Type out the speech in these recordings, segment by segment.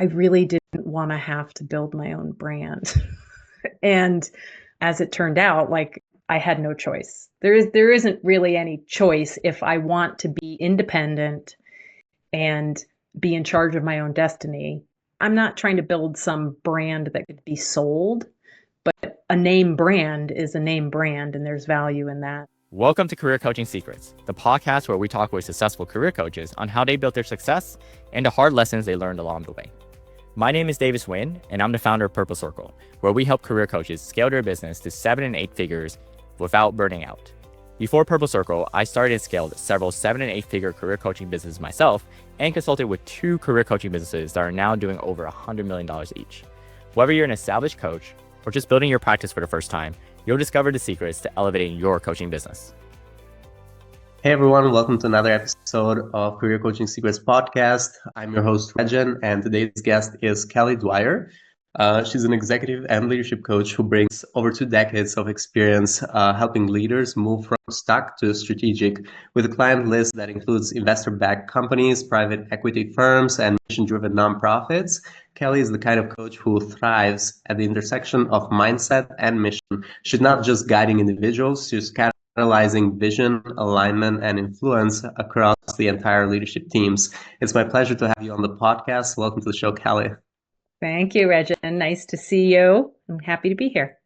I really didn't want to have to build my own brand. And as it turned out, like I had no choice. There isn't really any choice if I want to be independent and be in charge of my own destiny. I'm not trying to build some brand that could be sold, but a name brand is a name brand, and there's value in that. Welcome to Career Coaching Secrets, the podcast where we talk with successful career coaches on how they built their success and the hard lessons they learned along the way. My name is Davis Nguyen, and I'm the founder of Purple Circle, where we help career coaches scale their business to 7 and 8 figures without burning out. Before Purple Circle, I started and scaled several 7 and 8 figure career coaching businesses myself and consulted with 2 career coaching businesses that are now doing over $100 million each. Whether you're an established coach or just building your practice for the first time, you'll discover the secrets to elevating your coaching business. Hey everyone, welcome to another episode of Career Coaching Secrets podcast. I'm your host, Regin, and today's guest is Kelly Dwyer. She's an executive and leadership coach who brings over 2 decades of experience helping leaders move from stuck to strategic with a client list that includes investor-backed companies, private equity firms, and mission-driven nonprofits. Kelly is the kind of coach who thrives at the intersection of mindset and mission. She's not just guiding individuals, she's catalyzing vision, alignment, and influence across the entire leadership teams. It's my pleasure to have you on the podcast. Welcome to the show, Kelly. Thank you, Regin. Nice to see you. I'm happy to be here.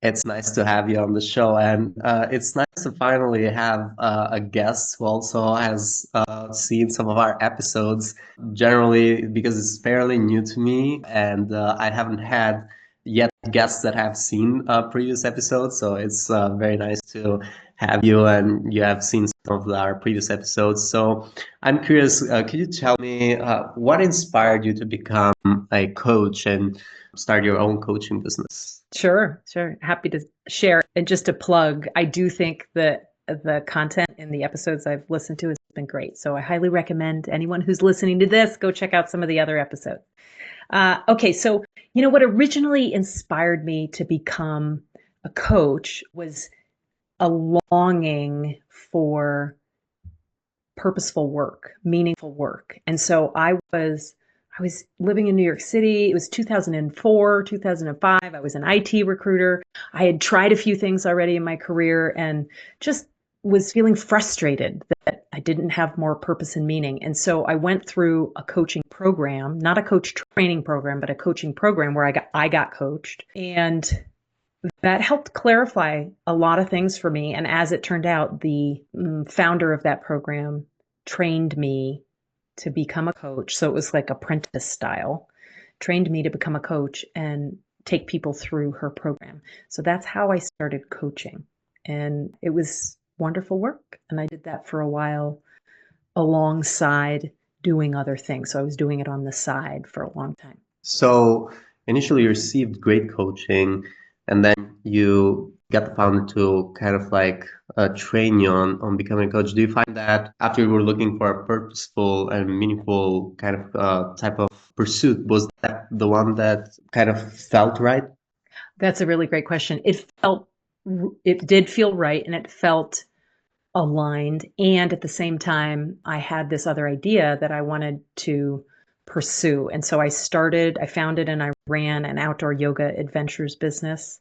It's nice to have you on the show, and it's nice to finally have a guest who also has seen some of our episodes, generally because it's fairly new to me, and I haven't had yet guests that have seen previous episodes, so it's very nice to have you, and you have seen some of our previous episodes. So I'm curious, could you tell me what inspired you to become a coach and start your own coaching business? Sure. Happy to share. And just to plug, I do think that the content in the episodes I've listened to has been great. So I highly recommend anyone who's listening to this, go check out some of the other episodes. Okay, so what originally inspired me to become a coach was a longing for purposeful work, meaningful work. And so I was living in New York City. It was 2004, 2005. I was an IT recruiter. I had tried a few things already in my career and just was feeling frustrated that I didn't have more purpose and meaning. And so I went through a coaching program, not a coach training program, but a coaching program where I got coached. And that helped clarify a lot of things for me. And as it turned out, the founder of that program trained me to become a coach. So it was like apprentice style, trained me to become a coach and take people through her program. So that's how I started coaching. And it was wonderful work. And I did that for a while alongside doing other things. So I was doing it on the side for a long time. So initially you received great coaching, and then you got the founder to kind of like train you on becoming a coach. Do you find that after you were looking for a purposeful and meaningful kind of type of pursuit, was that the one that kind of felt right? That's a really great question. It did feel right, and it felt aligned. And at the same time, I had this other idea that I wanted to pursue. And so I founded and I ran an outdoor yoga adventures business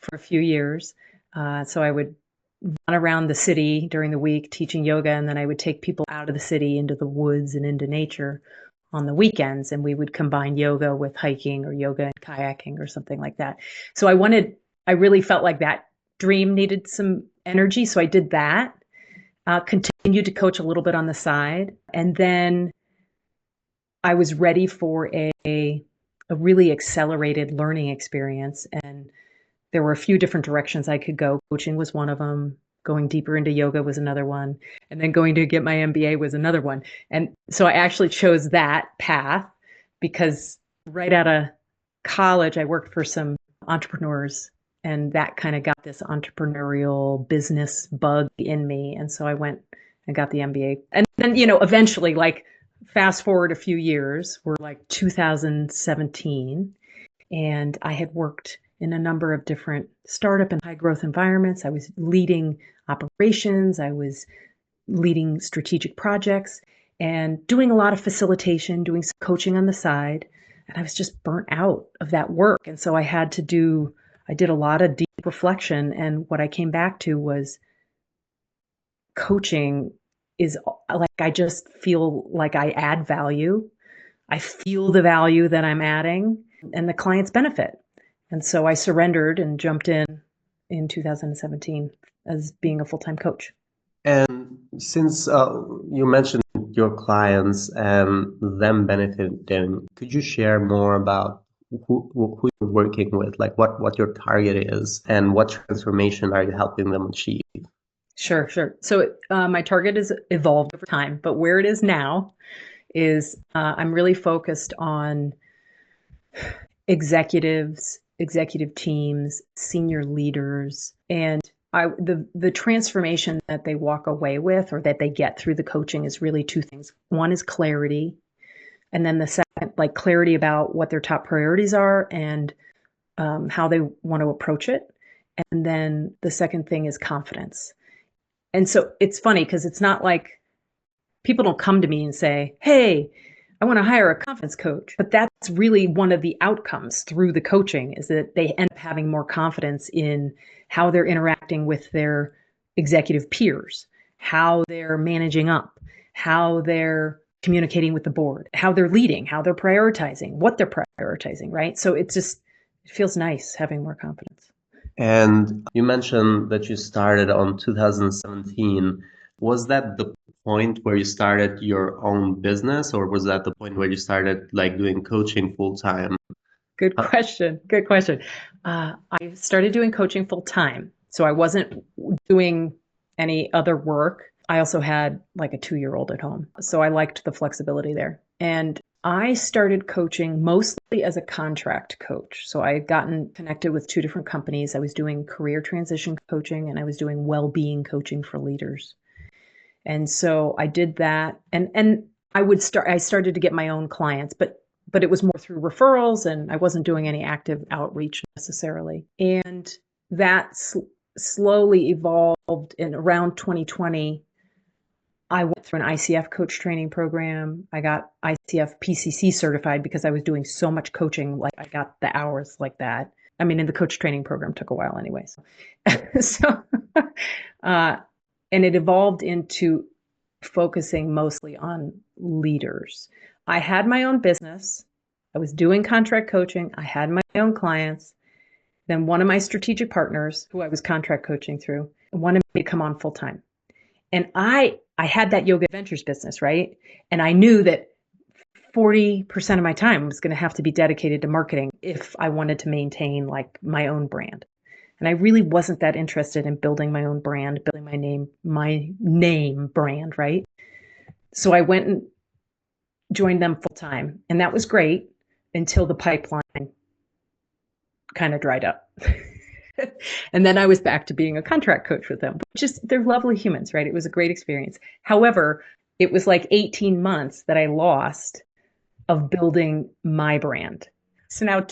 for a few years. So I would run around the city during the week teaching yoga, and then I would take people out of the city into the woods and into nature on the weekends, and we would combine yoga with hiking or yoga and kayaking or something like that. So I really felt like that dream needed some energy, so I did that. Continued to coach a little bit on the side, and then I was ready for a really accelerated learning experience, and there were a few different directions I could go. Coaching was one of them. Going deeper into yoga was another one. And then going to get my MBA was another one. And so I actually chose that path because right out of college, I worked for some entrepreneurs, and that kind of got this entrepreneurial business bug in me. And so I went and got the MBA. And then, eventually, like fast forward a few years, we're like 2017, and I had worked in a number of different startup and high growth environments. I was leading operations. I was leading strategic projects. and doing a lot of facilitation, doing some coaching on the side. And I was just burnt out of that work. And so I did a lot of deep reflection. And what I came back to was coaching is like, I just feel like I add value. I feel the value that I'm adding and the clients benefit. And so I surrendered and jumped in 2017 as being a full-time coach. And since you mentioned your clients and them benefiting, could you share more about who you're working with, like what your target is and what transformation are you helping them achieve? Sure, sure. So my target has evolved over time, but where it is now is I'm really focused on executives, executive teams, senior leaders, and the transformation that they walk away with or that they get through the coaching is really two things. One is clarity, and then the second, like clarity about what their top priorities are and how they want to approach it. And then the second thing is confidence. And so it's funny because it's not like people don't come to me and say, "Hey, I want to hire a confidence coach." But that's really one of the outcomes through the coaching is that they end up having more confidence in how they're interacting with their executive peers, how they're managing up, how they're communicating with the board, how they're leading, how they're prioritizing, what they're prioritizing, right? So it feels nice having more confidence. And you mentioned that you started on 2017. Was that the point where you started your own business, or was that the point where you started like doing coaching full time? Good question. Good question. I started doing coaching full time. So I wasn't doing any other work. I also had like a 2-year-old at home. So I liked the flexibility there. And I started coaching mostly as a contract coach. So I had gotten connected with 2 different companies. I was doing career transition coaching and I was doing well-being coaching for leaders. And so I did that and I started to get my own clients, but it was more through referrals and I wasn't doing any active outreach necessarily. And that slowly evolved in around 2020. I went through an ICF coach training program. I got ICF PCC certified because I was doing so much coaching. Like I got the hours like that. I mean, in the coach training program took a while anyway. So, and it evolved into focusing mostly on leaders. I had my own business. I was doing contract coaching. I had my own clients. Then one of my strategic partners, who I was contract coaching through, wanted me to come on full time. And I had that yoga adventures business, right? And I knew that 40% of my time was going to have to be dedicated to marketing if I wanted to maintain like my own brand. And I really wasn't that interested in building my own brand, building my name brand, right? So I went and joined them full time. And that was great until the pipeline kind of dried up. And then I was back to being a contract coach with them, which is, they're lovely humans, right? It was a great experience. However, it was like 18 months that I lost of building my brand. So now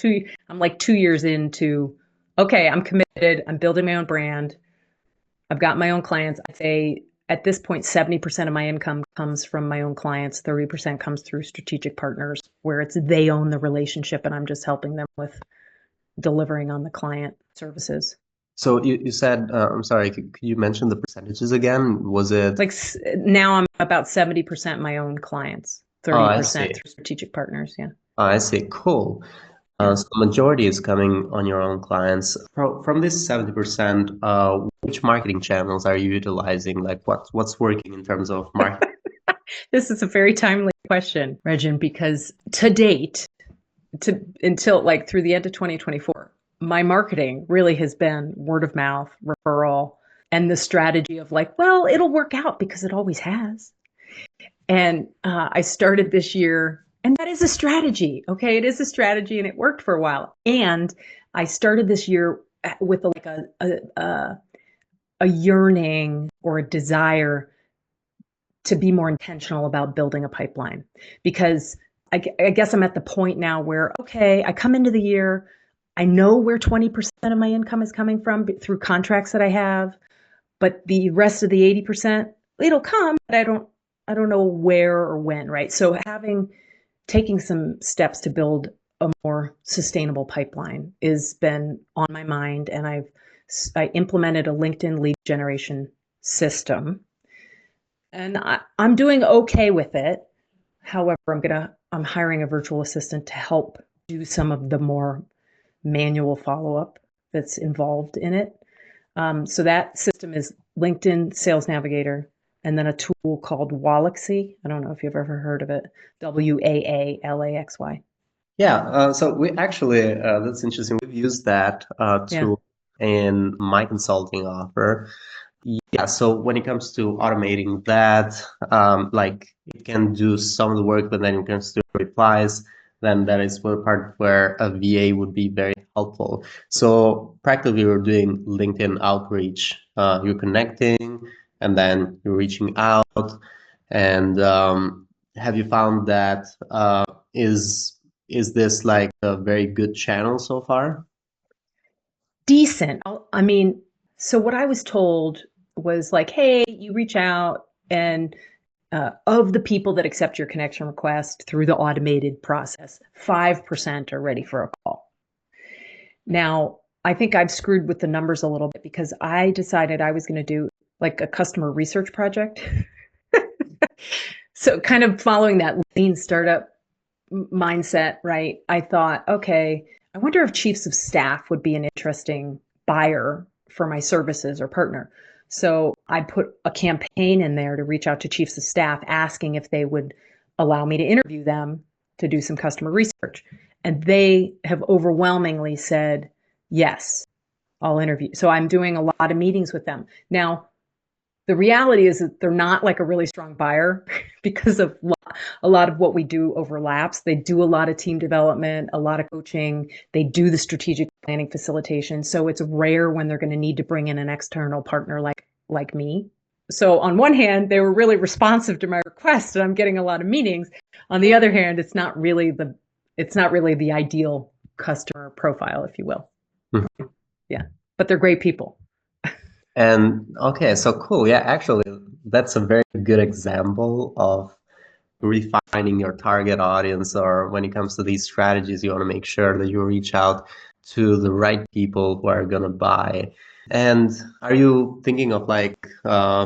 I'm like 2 years into, okay, I'm committed. I'm building my own brand. I've got my own clients. I'd say at this point, 70% of my income comes from my own clients. 30% comes through strategic partners where it's they own the relationship and I'm just helping them with delivering on the client services. So you said, I'm sorry, could you mention the percentages again? Was it? Like now I'm about 70% my own clients, Oh, I 30% see. through strategic partners. Yeah. Oh, I see. Cool. So majority is coming on your own clients. From this 70%, which marketing channels are you utilizing? Like what's working in terms of marketing? This is a very timely question, Regin, because to date, until like through the end of 2024, my marketing really has been word of mouth, referral, and the strategy of like, well, it'll work out because it always has. And I started this year, and that is a strategy. Okay, it is a strategy, and it worked for a while. And I started this year with like a yearning or a desire to be more intentional about building a pipeline, because I guess I'm at the point now where, okay, I come into the year, I know where 20% of my income is coming from through contracts that I have, but the rest of the 80%, it'll come, but I don't know where or when, right? So taking some steps to build a more sustainable pipeline has been on my mind, and I implemented a LinkedIn lead generation system, and I'm doing okay with it. However, I'm hiring a virtual assistant to help do some of the more manual follow-up that's involved in it. So that system is LinkedIn Sales Navigator, and then a tool called Waalaxy. I don't know if you've ever heard of it. Waalaxy. Yeah, so we actually, that's interesting. We've used that Yeah. tool in my consulting offer. Yeah, so when it comes to automating that, like it can do some of the work, but then when it comes to replies, then that is where part where a VA would be very helpful. So practically, we're doing LinkedIn outreach. You're connecting, and then you're reaching out. And have you found that is is this like a very good channel so far? Decent. I mean, so what I was told was like, hey, you reach out, and of the people that accept your connection request through the automated process, 5% are ready for a call. Now, I think I've screwed with the numbers a little bit because I decided I was going to do like a customer research project. So, kind of following that lean startup mindset, right? I thought, okay, I wonder if chiefs of staff would be an interesting buyer for my services or partner. So I put a campaign in there to reach out to chiefs of staff asking if they would allow me to interview them to do some customer research. And they have overwhelmingly said, yes, I'll interview. So I'm doing a lot of meetings with them. Now, the reality is that they're not like a really strong buyer because of a lot of what we do overlaps. They do a lot of team development, a lot of coaching. They do the strategic planning facilitation. So it's rare when they're going to need to bring in an external partner like me. So on one hand, they were really responsive to my request, and I'm getting a lot of meetings. On the other hand, it's not really the ideal customer profile, if you will. Mhm. Yeah, but they're great people. And okay, so cool. Yeah, actually, that's a very good example of refining your target audience, or when it comes to these strategies, you want to make sure that you reach out to the right people who are going to buy. And are you thinking of like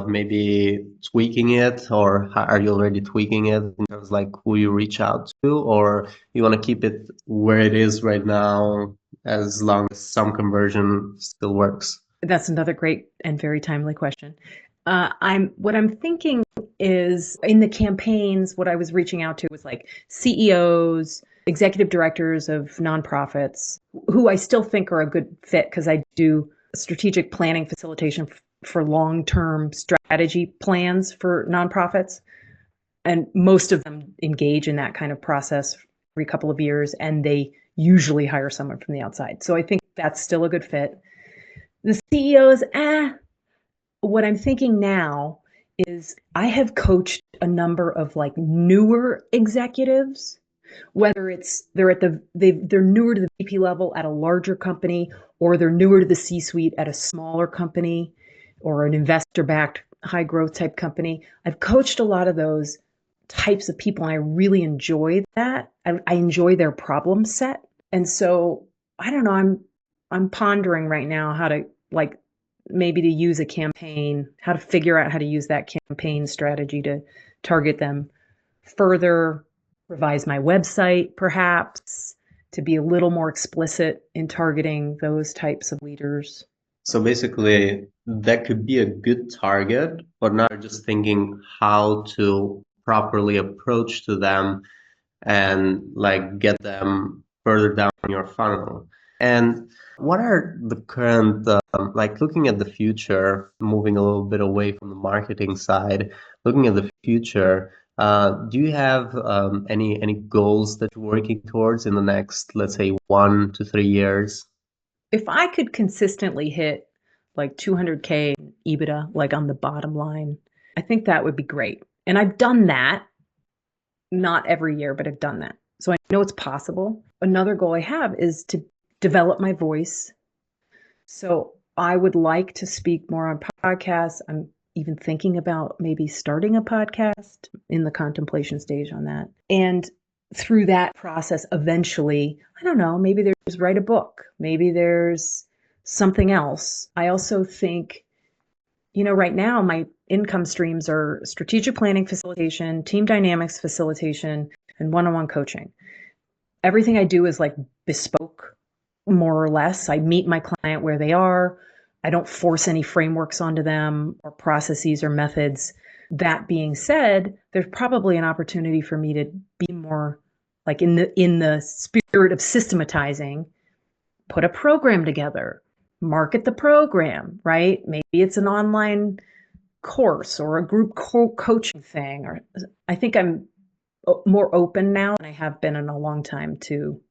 maybe tweaking it, or are you already tweaking it in terms of like who you reach out to, or you want to keep it where it is right now as long as some conversion still works? That's another great and very timely question. What I'm thinking is in the campaigns, what I was reaching out to was like CEOs, executive directors of nonprofits, who I still think are a good fit because I do strategic planning facilitation for long-term strategy plans for nonprofits. And most of them engage in that kind of process every couple of years, and they usually hire someone from the outside. So I think that's still a good fit. The CEOs, what I'm thinking now is I have coached a number of like newer executives, whether it's they're newer to the VP level at a larger company, or they're newer to the C-suite at a smaller company or an investor-backed high growth type company. I've coached a lot of those types of people, and I really enjoy that. I enjoy their problem set. And so I don't know, I'm pondering right now how to like maybe to use a campaign, how to figure out how to use that campaign strategy to target them further, revise my website perhaps to be a little more explicit in targeting those types of leaders. So basically, that could be a good target, but now you're just thinking how to properly approach to them and like get them further down your funnel. And what are the current, like looking at the future, moving a little bit away from the marketing side, looking at the future, do you have any goals that you're working towards in the next, let's say, 1 to 3 years? If I could consistently hit like 200K EBITDA, like on the bottom line, I think that would be great. And I've done that, not every year, but I've done that. So I know it's possible. Another goal I have is to develop my voice. So I would like to speak more on podcasts. I'm even thinking about maybe starting a podcast, in the contemplation stage on that. And through that process, eventually, I don't know, maybe there's write a book, maybe there's something else. I also think, right now my income streams are strategic planning facilitation, team dynamics facilitation, and one-on-one coaching. Everything I do is like bespoke, more or less. I meet my client where they are. I don't force any frameworks onto them or processes or methods. That being said, there's probably an opportunity for me to be more like in the spirit of systematizing, put a program together, market the program, right? Maybe it's an online course or a group coaching thing. Or I think I'm more open now than I have been in a long time to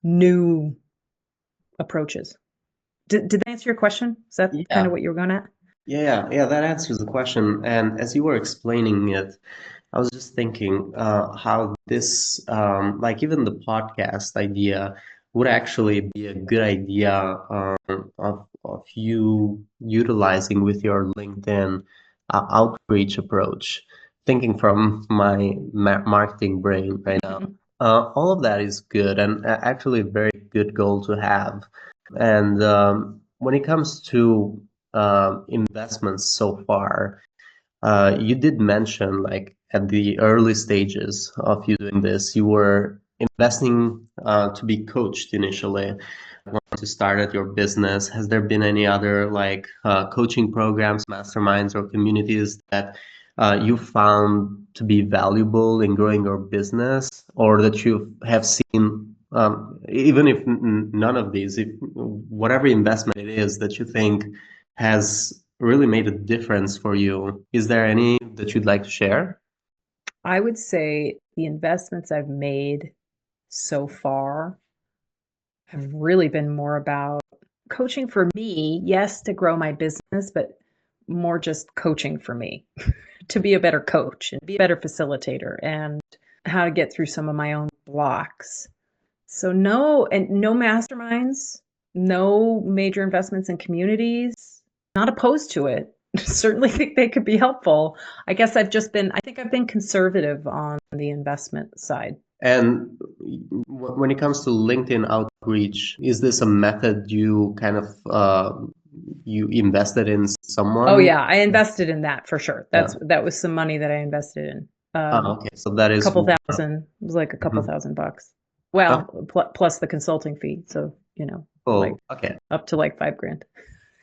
new approaches. Did that answer your question? Is that kind of Yeah, what you were going at? yeah, that answers the question. And as you were explaining it, I was just thinking how this, like even the podcast idea, would actually be a good idea of you utilizing with your LinkedIn outreach approach. Thinking from my marketing brain right now, Mhm. all of that is good and actually a very good goal to have. And when it comes to investments so far, you did mention, like, at the early stages of you doing this, you were investing to be coached initially. Once you started your business, has there been any other, like, coaching programs, masterminds, or communities that you found to be valuable in growing your business, or that you have seen, even if none of these, if whatever investment it is that you think has really made a difference for you. Is there any that you'd like to share? I would say the investments I've made so far have really been more about coaching for me, yes, to grow my business, but more just coaching for me to be a better coach and be a better facilitator and how to get through some of my own blocks. So no masterminds, no major investments in communities. Not opposed to it. Certainly think they could be helpful. I think I've been conservative on the investment side. And when it comes to LinkedIn outreach, is this a method you kind of you invested in Oh someone? yeah, I invested in that for sure. Yeah. That was some money that I invested in. Okay. So that is. Couple thousand. It was like a couple Mhm. $1,000. Oh, Well, plus the consulting fee. So, like cool. Okay. up to like 5 grand.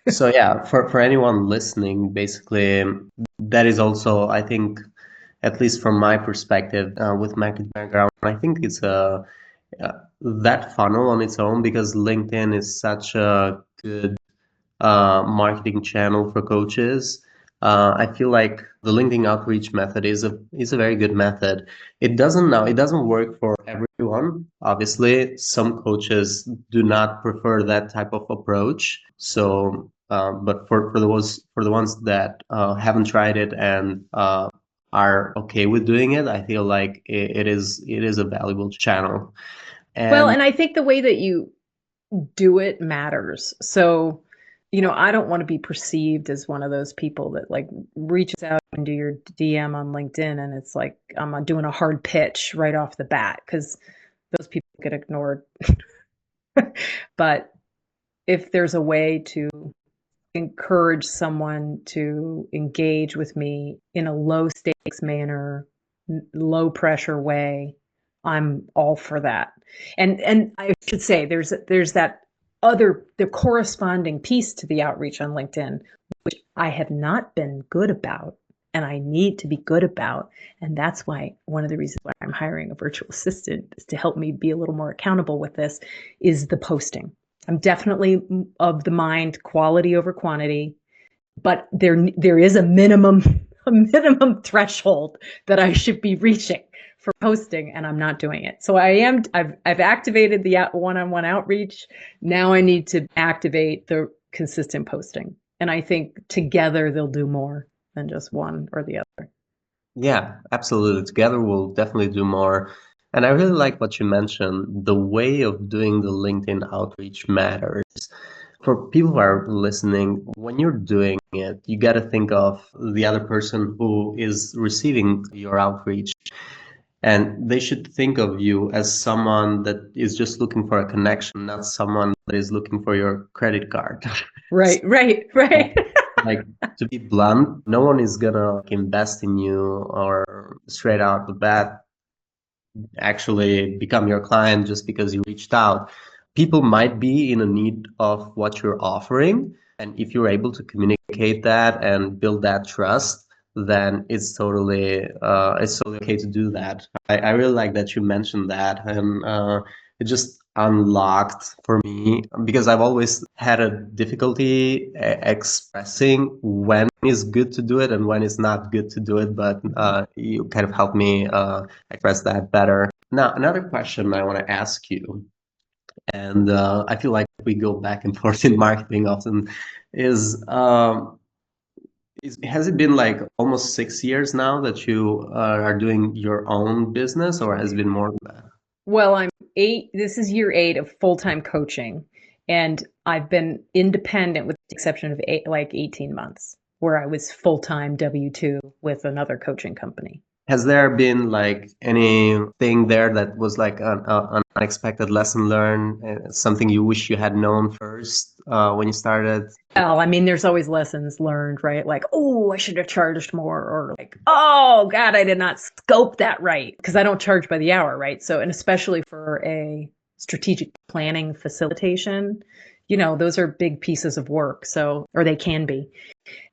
So yeah, for anyone listening, basically, that is also, I think, at least from my perspective, with market background, I think it's that funnel on its own, because LinkedIn is such a good marketing channel for coaches. I feel like the LinkedIn outreach method is a very good method. It doesn't work for everyone. Obviously, some coaches do not prefer that type of approach. So, but for the ones that haven't tried it and are okay with doing it, I feel like it is a valuable channel. Well, And and I think the way that you do it matters. So, I don't want to be perceived as one of those people that like reaches out into your DM on LinkedIn and it's like I'm doing a hard pitch right off the bat because those people get ignored. But if there's a way to encourage someone to engage with me in a low stakes manner, low pressure way, I'm all for that. And I should say there's that the corresponding piece to the outreach on LinkedIn, which I have not been good about and I need to be good about. And that's why one of the reasons why I'm hiring a virtual assistant is to help me be a little more accountable with this is the posting. I'm definitely of the mind quality over quantity, but there is a minimum threshold that I should be reaching for posting, and I'm not doing it. So I've activated the one-on-one outreach. Now I need to activate the consistent posting, and I think together they'll do more than just one or the other. yeah, absolutely. Together we'll definitely do more. And I really like what you mentioned. The way of doing the LinkedIn outreach matters. For people who are listening, when you're doing it, you got to think of the other person who is receiving your outreach. And they should think of you as someone that is just looking for a connection, not someone that is looking for your credit card. Right, right, right. Like, to be blunt, no one is gonna invest in you or straight out the bat actually become your client just because you reached out. People might be in a need of what you're offering, and if you're able to communicate that and build that trust, then it's totally okay to do that. I really like that you mentioned that, and it just unlocked for me because I've always had a difficulty expressing when it's good to do it and when it's not good to do it. But you kind of helped me express that better. Now, another question I want to ask you, and I feel like we go back and forth in marketing often, has it been like almost 6 years now that you are doing your own business, or has it been more than that? Well, this is year 8 of full-time coaching, and I've been independent with the exception of 18 months where I was full-time W-2 with another coaching company. Has there been like anything there that was like an unexpected lesson learned, something you wish you had known first when you started? Well, I mean, there's always lessons learned, right? Like, oh, I should have charged more, or like, oh, God, I did not scope that right, because I don't charge by the hour, right? So, and especially for a strategic planning facilitation, those are big pieces of work. So, or they can be.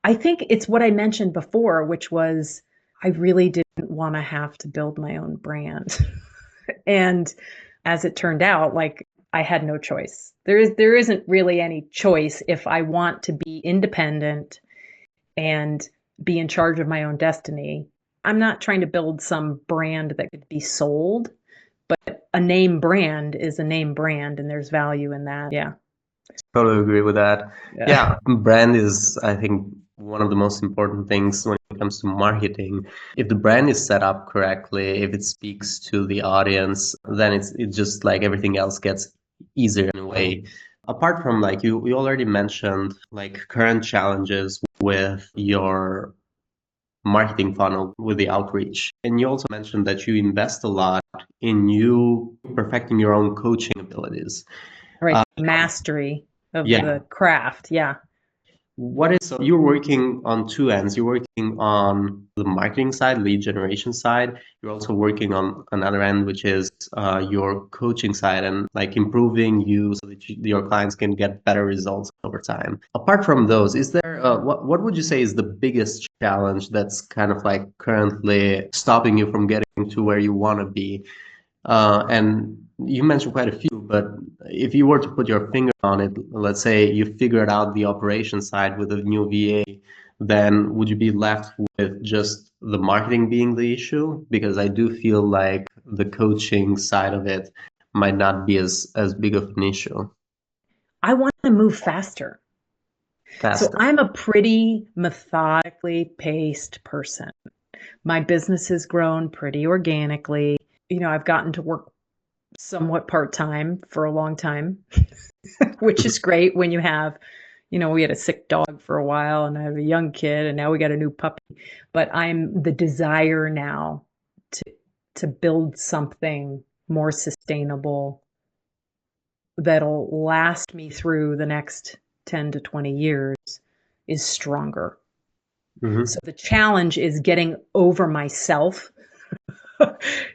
I think it's what I mentioned before, which was I really didn't want to have to build my own brand. And as it turned out, like I had no choice. There isn't really any choice if I want to be independent and be in charge of my own destiny. I'm not trying to build some brand that could be sold, but a name brand is a name brand and there's value in that. Yeah. Totally agree with that. Yeah. Yeah, brand is, I think, one of the most important things when it comes to marketing. If the brand is set up correctly, if it speaks to the audience, then it's just like everything else gets easier in a way. Apart from like you already mentioned like current challenges with your marketing funnel with the outreach. And you also mentioned that you invest a lot in you perfecting your own coaching abilities. Right. Mastery of Yeah. the craft. Yeah. So you're working on two ends. You're working on the marketing side, lead generation side. You're also working on another end, which is your coaching side and like improving you so that your clients can get better results over time. Apart from those, is there what would you say is the biggest challenge that's kind of like currently stopping you from getting to where you want to be? And you mentioned quite a few, but if you were to put your finger on it, let's say you figured out the operation side with a new VA, then would you be left with just the marketing being the issue? Because I do feel like the coaching side of it might not be as big of an issue. I want to move faster. So Faster. I'm a pretty methodically paced person. My business has grown pretty organically. I've gotten to work somewhat part-time for a long time, which is great when you have, we had a sick dog for a while and I have a young kid and now we got a new puppy. But I'm the desire now to build something more sustainable that'll last me through the next 10 to 20 years is stronger. Mm-hmm. So the challenge is getting over myself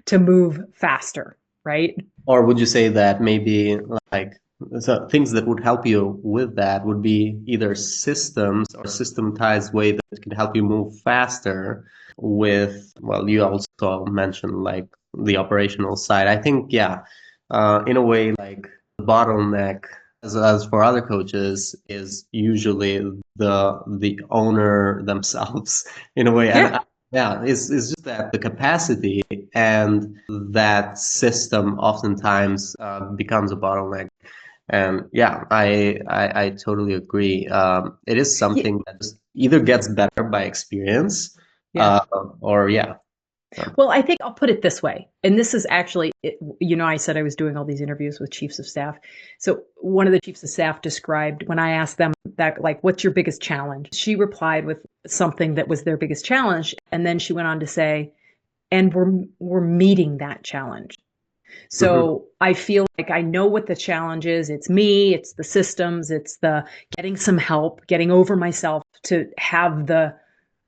to move faster, right? Or would you say that maybe like so things that would help you with that would be either systems or systematized way that could help you move faster with, well, you also mentioned like the operational side. I think, yeah, in a way, like the bottleneck as for other coaches is usually the owner themselves in a way. And Yeah. yeah, it's just that the capacity and that system oftentimes becomes a bottleneck. And yeah, I totally agree. It is Yeah. something that just either gets better by experience, Yeah. or yeah. Well, I think I'll put it this way, and this is actually, I said I was doing all these interviews with chiefs of staff. So one of the chiefs of staff described when I asked them that, like, what's your biggest challenge? She replied with something that was their biggest challenge, and then she went on to say, and we're meeting that challenge. So I feel like I know what the challenge is. It's me, it's the systems, it's the getting some help, getting over myself to have the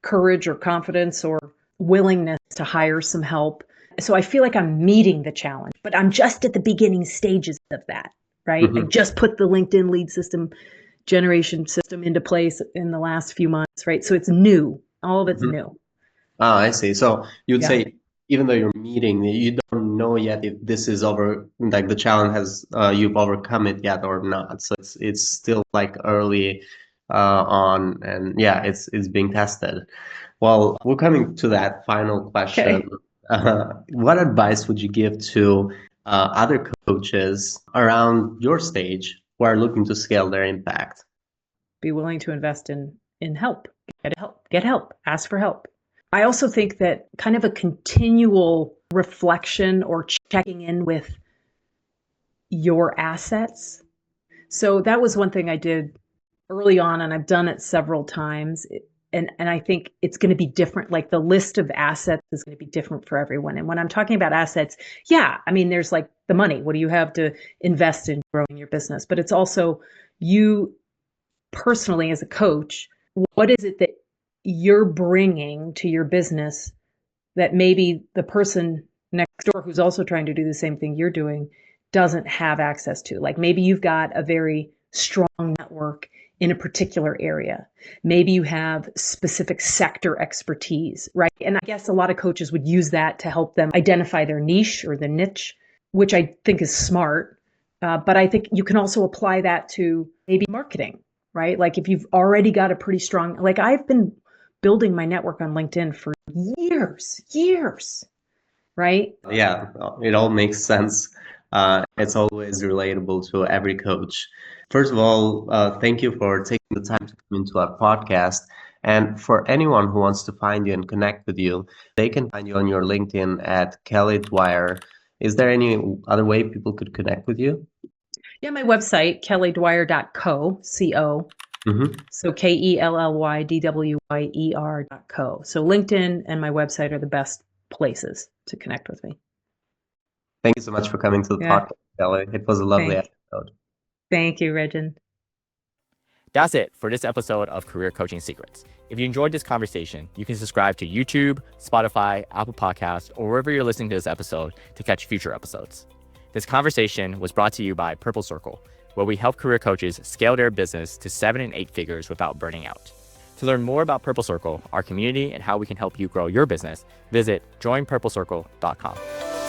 courage or confidence or willingness to hire some help. So I feel like I'm meeting the challenge, but I'm just at the beginning stages of that, right? I just put the LinkedIn lead system generation system into place in the last few months, right? So it's new. All of it's new. Ah, I see. So you'd Yeah. say even though you're meeting, you don't know yet if this is over, like the challenge has you've overcome it yet or not. So it's still like early on, and yeah, it's being tested. Well, we're coming to that final question. Okay. What advice would you give to other coaches around your stage who are looking to scale their impact? Be willing to invest in help. Get help. Ask for help. I also think that kind of a continual reflection or checking in with your assets. So that was one thing I did early on, and I've done it several times. And I think it's going to be different. Like the list of assets is going to be different for everyone. And when I'm talking about assets, yeah, I mean, there's like the money. What do you have to invest in growing your business? But it's also you personally as a coach. What is it that you're bringing to your business that maybe the person next door who's also trying to do the same thing you're doing doesn't have access to? Like maybe you've got a very strong network in a particular area. Maybe you have specific sector expertise, right? And I guess a lot of coaches would use that to help them identify their niche or the niche, which I think is smart. But I think you can also apply that to maybe marketing, right? Like if you've already got a pretty strong, like I've been building my network on LinkedIn for years, right? Yeah, it all makes sense. It's always relatable to every coach. First of all, thank you for taking the time to come into our podcast. And for anyone who wants to find you and connect with you, they can find you on your LinkedIn at Kelly Dwyer. Is there any other way people could connect with you? Yeah, my website, kellydwyer.co, C-O. So KELLYDWYER.co. So LinkedIn and my website are the best places to connect with me. Thank you so much for coming to the podcast, Kelly. It was a lovely episode. Thank you, Regin. That's it for this episode of Career Coaching Secrets. If you enjoyed this conversation, you can subscribe to YouTube, Spotify, Apple Podcasts, or wherever you're listening to this episode to catch future episodes. This conversation was brought to you by Purple Circle, where we help career coaches scale their business to 7 and 8 figures without burning out. To learn more about Purple Circle, our community, and how we can help you grow your business, visit joinpurplecircle.com.